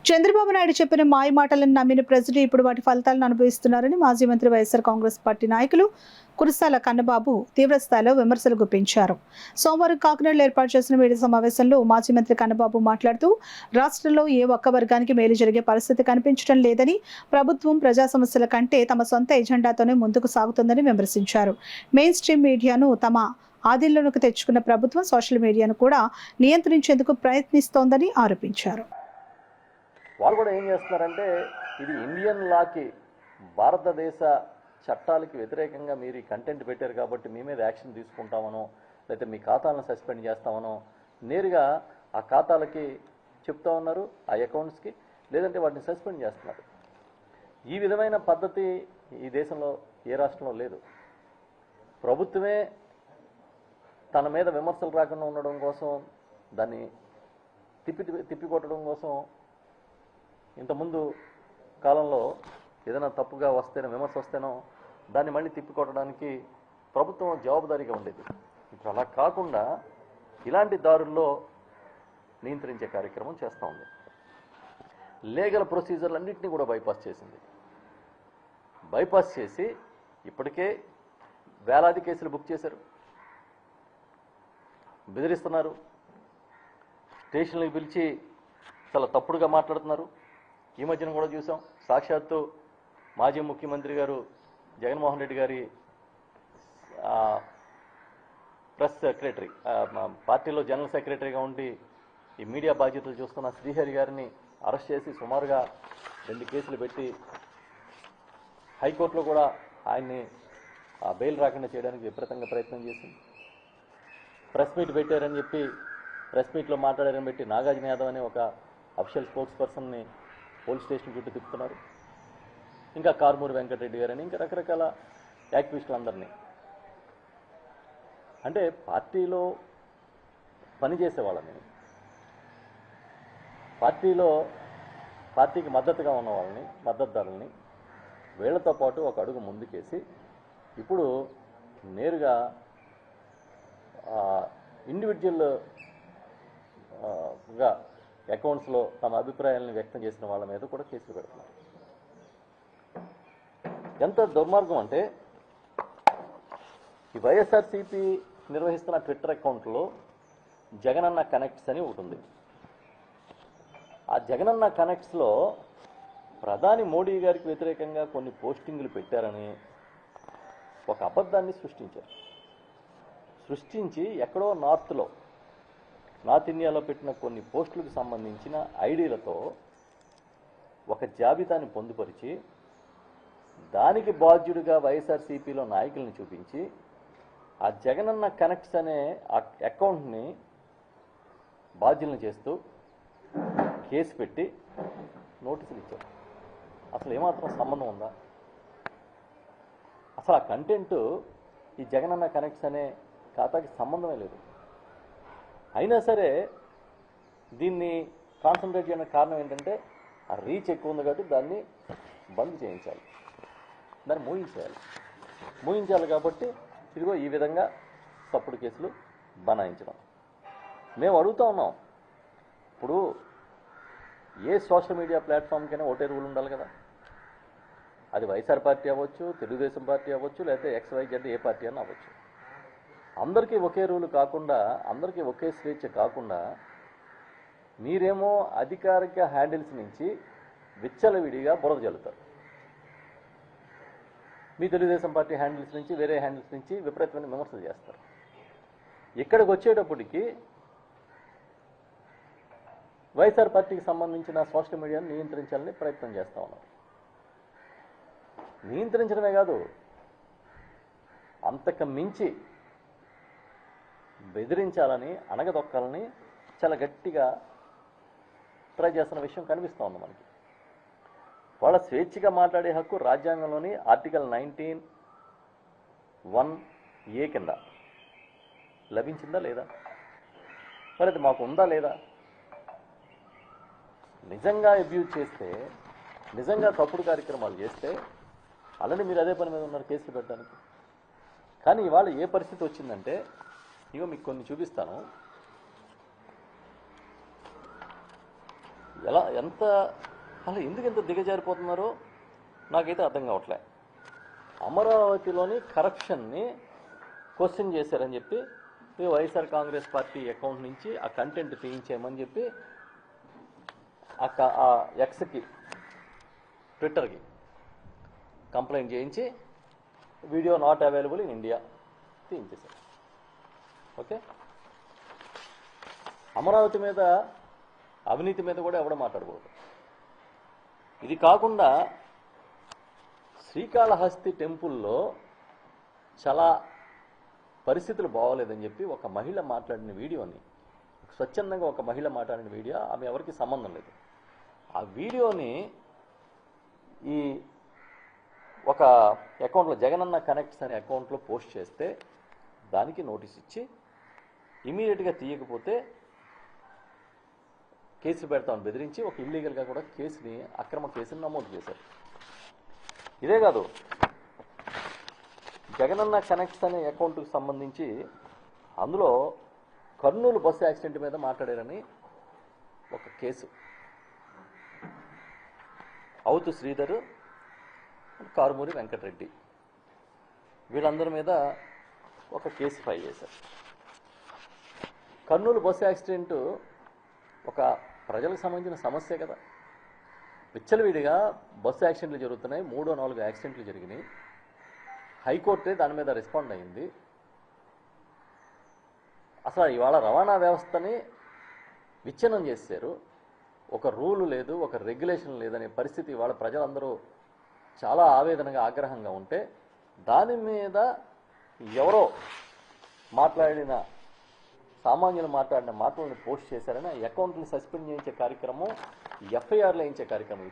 చంద్రబాబు నాయుడు చెప్పిన మాయ మాటలను నమ్మిన ప్రజలు ఇప్పుడు వాటి ఫలితాలను అనుభవిస్తున్నారని మాజీ మంత్రి వైఎస్ఆర్ కాంగ్రెస్ పార్టీ నాయకులు కురసాల కన్నబాబు తీవ్రస్థాయిలో విమర్శలు గుప్పించారు. సోమవారం కాకినాడలో ఏర్పాటు చేసిన మీడియా సమావేశంలో మాజీ మంత్రి కన్నబాబు మాట్లాడుతూ రాష్ట్రంలో ఏ ఒక్క వర్గానికి మేలు జరిగే పరిస్థితి కనిపించడం లేదని, ప్రభుత్వం ప్రజా సమస్యల కంటే తమ సొంత ఎజెండాతోనే ముందుకు సాగుతుందని విమర్శించారు. మెయిన్ స్ట్రీమ్ మీడియాను తమ ఆధీనంలోకి తెచ్చుకున్న ప్రభుత్వం సోషల్ మీడియాను కూడా నియంత్రించేందుకు ప్రయత్నిస్తోందని ఆరోపించారు. వాళ్ళు కూడా ఏం చేస్తున్నారంటే ఇది ఇండియన్ లాకి, భారతదేశ చట్టాలకి వ్యతిరేకంగా మీరు ఈ కంటెంట్ పెట్టారు కాబట్టి మీ మీద యాక్షన్ తీసుకుంటామనో, లేకపోతే మీ ఖాతాలను సస్పెండ్ చేస్తామనో నేరుగా ఆ ఖాతాలకి చెప్తా ఉన్నారు, ఆ అకౌంట్స్కి, లేదంటే వాటిని సస్పెండ్ చేస్తున్నారు. ఈ విధమైన పద్ధతి ఈ దేశంలో ఏ రాష్ట్రంలో లేదు. ప్రభుత్వమే తన మీద విమర్శలు రాకుండా ఉండడం కోసం, దాన్ని తిప్పికొట్టడం కోసం ఇంతకుముందు కాలంలో ఏదైనా తప్పుగా వస్తేనో, విమర్శ వస్తేనో దాన్ని మళ్ళీ తిప్పికొట్టడానికి ప్రభుత్వం జవాబుదారీగా ఉండేది. ఇప్పుడు అలా కాకుండా ఇలాంటి దారుల్లో నియంత్రించే కార్యక్రమం చేస్తూ ఉంది. లీగల్ ప్రొసీజర్లన్నింటినీ కూడా బైపాస్ చేసింది. బైపాస్ చేసి ఇప్పటికే వేలాది కేసులు బుక్ చేశారు, బెదిరిస్తున్నారు, స్టేషన్లకు పిలిచి చాలా తప్పుడుగా మాట్లాడుతున్నారు. ఈ మధ్యన కూడా చూసాం, సాక్షాత్తు మాజీ ముఖ్యమంత్రి గారు జగన్మోహన్ రెడ్డి గారి ప్రెస్ సెక్రటరీ, పార్టీలో జనరల్ సెక్రటరీగా ఉండి ఈ మీడియా బాధ్యతలు చూస్తున్న శ్రీహరి గారిని అరెస్ట్ చేసి సుమారుగా 2 కేసులు పెట్టి హైకోర్టులో కూడా ఆయన్ని బెయిల్ రాకుండా చేయడానికి విపరీతంగా ప్రయత్నం చేసింది. ప్రెస్ మీట్ పెట్టారని చెప్పి ప్రెస్ మీట్లో మాట్లాడారని పెట్టి నాగార్జున యాదవ్ అనే ఒక అఫీషియల్ స్పోక్స్ పర్సన్ని పోలీస్ స్టేషన్ చుట్టూ తిప్పుతున్నారు. ఇంకా కార్మూరి వెంకటరెడ్డి గారని, ఇంకా రకరకాల యాక్టివిస్టులందరినీ. అంటే పార్టీలో పనిచేసే వాళ్ళని, పార్టీకి మద్దతుగా ఉన్న వాళ్ళని, మద్దతుదారుల్ని వీళ్లతో పాటు ఒక అడుగు ముందుకేసి ఇప్పుడు నేరుగా ఇండివిజువల్గా అకౌంట్స్లో తమ అభిప్రాయాలను వ్యక్తం చేసిన వాళ్ళ మీద కూడా కేసులు పెడుతున్నారు. ఎంత దుర్మార్గం అంటే ఈ వైఎస్ఆర్సీపీ నిర్వహిస్తున్న ట్విట్టర్ అకౌంట్లో జగనన్న కనెక్ట్స్ అని ఒకటి ఉంది. ఆ జగనన్న కనెక్ట్స్లో ప్రధాని మోడీ గారికి వ్యతిరేకంగా కొన్ని పోస్టింగులు పెట్టారని ఒక అబద్ధాన్ని సృష్టించి ఎక్కడో నార్త్ ఇండియాలో పెట్టిన కొన్ని పోస్టులకు సంబంధించిన ఐడీలతో ఒక జాబితాని పొందుపరిచి దానికి బాధ్యుడిగా వైఎస్ఆర్సీపీలో నాయకుల్ని చూపించి ఆ జగనన్న కనెక్ట్స్ అనే ఆ అకౌంట్ని బాధ్యులను చేస్తూ కేసు పెట్టి నోటీసులు ఇచ్చారు. అసలు ఏమాత్రం సంబంధం ఉందా? అసలు ఆ కంటెంట్ ఈ జగనన్న కనెక్ట్స్ అనే ఖాతాకి సంబంధమే లేదు. అయినా సరే దీన్ని కాన్సన్ట్రేట్ చేయడానికి కారణం ఏంటంటే ఆ రీచ్ ఎక్కువ ఉంది కాబట్టి దాన్ని బంద్ చేయించాలి, దాన్ని మూయించాలి కాబట్టి ఇదిగో ఈ విధంగా తప్పుడు కేసులు బనాయించడం. మేము అడుగుతూ ఉన్నాం, ఇప్పుడు ఏ సోషల్ మీడియా ప్లాట్ఫామ్కైనా ఒకటే రూల్ ఉండాలి కదా. అది వైఎస్ఆర్ పార్టీ అవ్వచ్చు, తెలుగుదేశం పార్టీ అవ్వచ్చు, లేకపోతే XYZ ఏ పార్టీ అని అవ్వచ్చు. అందరికీ ఒకే రూలు కాకుండా, అందరికీ ఒకే స్వేచ్ఛ కాకుండా మీరేమో అధికారిక హ్యాండిల్స్ నుంచి విచ్చలవిడిగా బురద జల్లుతారు. మీ తెలుగుదేశం పార్టీ హ్యాండిల్స్ నుంచి, వేరే హ్యాండిల్స్ నుంచి విపరీతమైన విమర్శలు చేస్తారు. ఇక్కడికి వచ్చేటప్పటికి వైఎస్ఆర్ పార్టీకి సంబంధించిన సోషల్ మీడియాను నియంత్రించాలని ప్రయత్నం చేస్తూ ఉన్నారు. నియంత్రించడమే కాదు, అంతకు మించి బెదిరించాలని, అణగదొక్కాలని చాలా గట్టిగా ట్రై చేస్తున్న విషయం కనిపిస్తూ ఉంది మనకి. వాళ్ళ స్వేచ్ఛగా మాట్లాడే హక్కు రాజ్యాంగంలోని ఆర్టికల్ 19(1)(a) కింద లభించిందా లేదా? మరి అది మాకు ఉందా లేదా? నిజంగా అబ్యూజ్ చేస్తే, నిజంగా తప్పుడు కార్యక్రమాలు చేస్తే అలానే మీరు అదే పని మీద ఉన్నారు కేసులు పెట్టడానికి. కానీ ఇవాళ ఏ పరిస్థితి వచ్చిందంటే, ఇగో మీకు కొన్ని చూపిస్తాను. ఎంత అసలు ఎందుకు ఇంత దిగజారిపోతున్నారో నాకైతే అర్థం కావట్లే. అమరావతిలోని కరప్షన్ని క్వశ్చన్ చేశారని చెప్పి వైఎస్ఆర్ కాంగ్రెస్ పార్టీ అకౌంట్ నుంచి ఆ కంటెంట్ తీయించేయమని చెప్పి ఆ ఎక్స్కి ట్విట్టర్కి కంప్లైంట్ చేయించి video not available in India తీయించేశారు. ఓకే, అమరావతి మీద అవినీతి మీద కూడా ఎవడో మాట్లాడకూడదు. ఇది కాకుండా శ్రీకాళహస్తి టెంపుల్లో చాలా పరిస్థితులు బాగోలేదని చెప్పి ఒక మహిళ మాట్లాడిన వీడియోని, స్వచ్ఛందంగా ఒక మహిళ మాట్లాడిన వీడియో, ఆమె ఎవరికి సంబంధం లేదు, ఆ వీడియోని ఈ ఒక అకౌంట్లో జగనన్న కనెక్ట్స్ అనే అకౌంట్లో పోస్ట్ చేస్తే దానికి నోటీస్ ఇచ్చి ఇమీడియట్గా తీయకపోతే కేసులు పెడతామని బెదిరించి ఒక ఇల్లీగల్గా కూడా అక్రమ కేసుని నమోదు చేశారు. ఇదే కాదు, జగనన్న కనెక్ట్స్ అనే అకౌంట్కి సంబంధించి అందులో కర్నూలు బస్సు యాక్సిడెంట్ మీద మాట్లాడారని ఒక కేసు, అవుతు శ్రీధర్, కారుమూరి వెంకటరెడ్డి, వీళ్ళందరి మీద ఒక కేసు ఫైల్ చేశారు. కర్నూలు బస్సు యాక్సిడెంట్ ఒక ప్రజలకు సంబంధించిన సమస్యే కదా. విచ్చలవిడిగా బస్సు యాక్సిడెంట్లు జరుగుతున్నాయి, 3-4 యాక్సిడెంట్లు జరిగినాయి. హైకోర్టే దాని మీద రెస్పాండ్ అయింది. అసలు ఇవాళ రవాణా వ్యవస్థని విచ్ఛిన్నం చేశారు. ఒక రూలు లేదు, ఒక రెగ్యులేషన్ లేదనే పరిస్థితి ఇవాళ ప్రజలందరూ చాలా ఆవేదనగా ఆగ్రహంగా ఉంటే దాని మీద ఎవరో మాట్లాడిన సామాన్యులు మాట్లాడిన మాటలను పోస్ట్ చేశారని అకౌంట్ని సస్పెండ్ చేయించే కార్యక్రమం, ఎఫ్ఐఆర్లు వేయించే కార్యక్రమం.